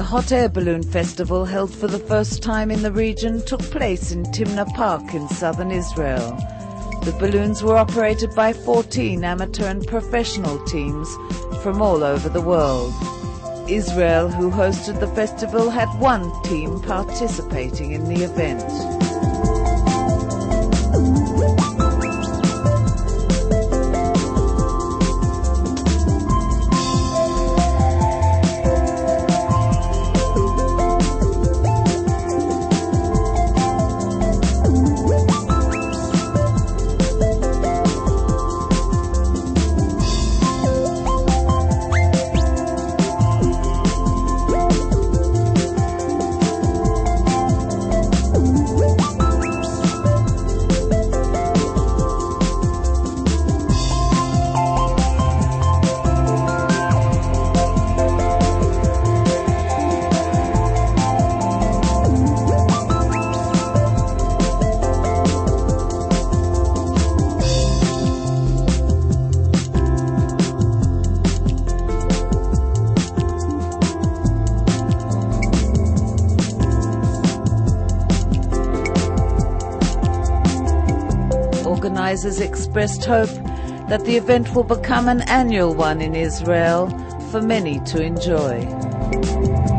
hot air balloon festival, held for the first time in the region, took place in Timna Park in southern Israel. The balloons were operated by 14 amateur and professional teams from all over the world. Israel, who hosted the festival, had one team participating in the event. Organizers expressed hope that the event will become an annual one in Israel for many to enjoy.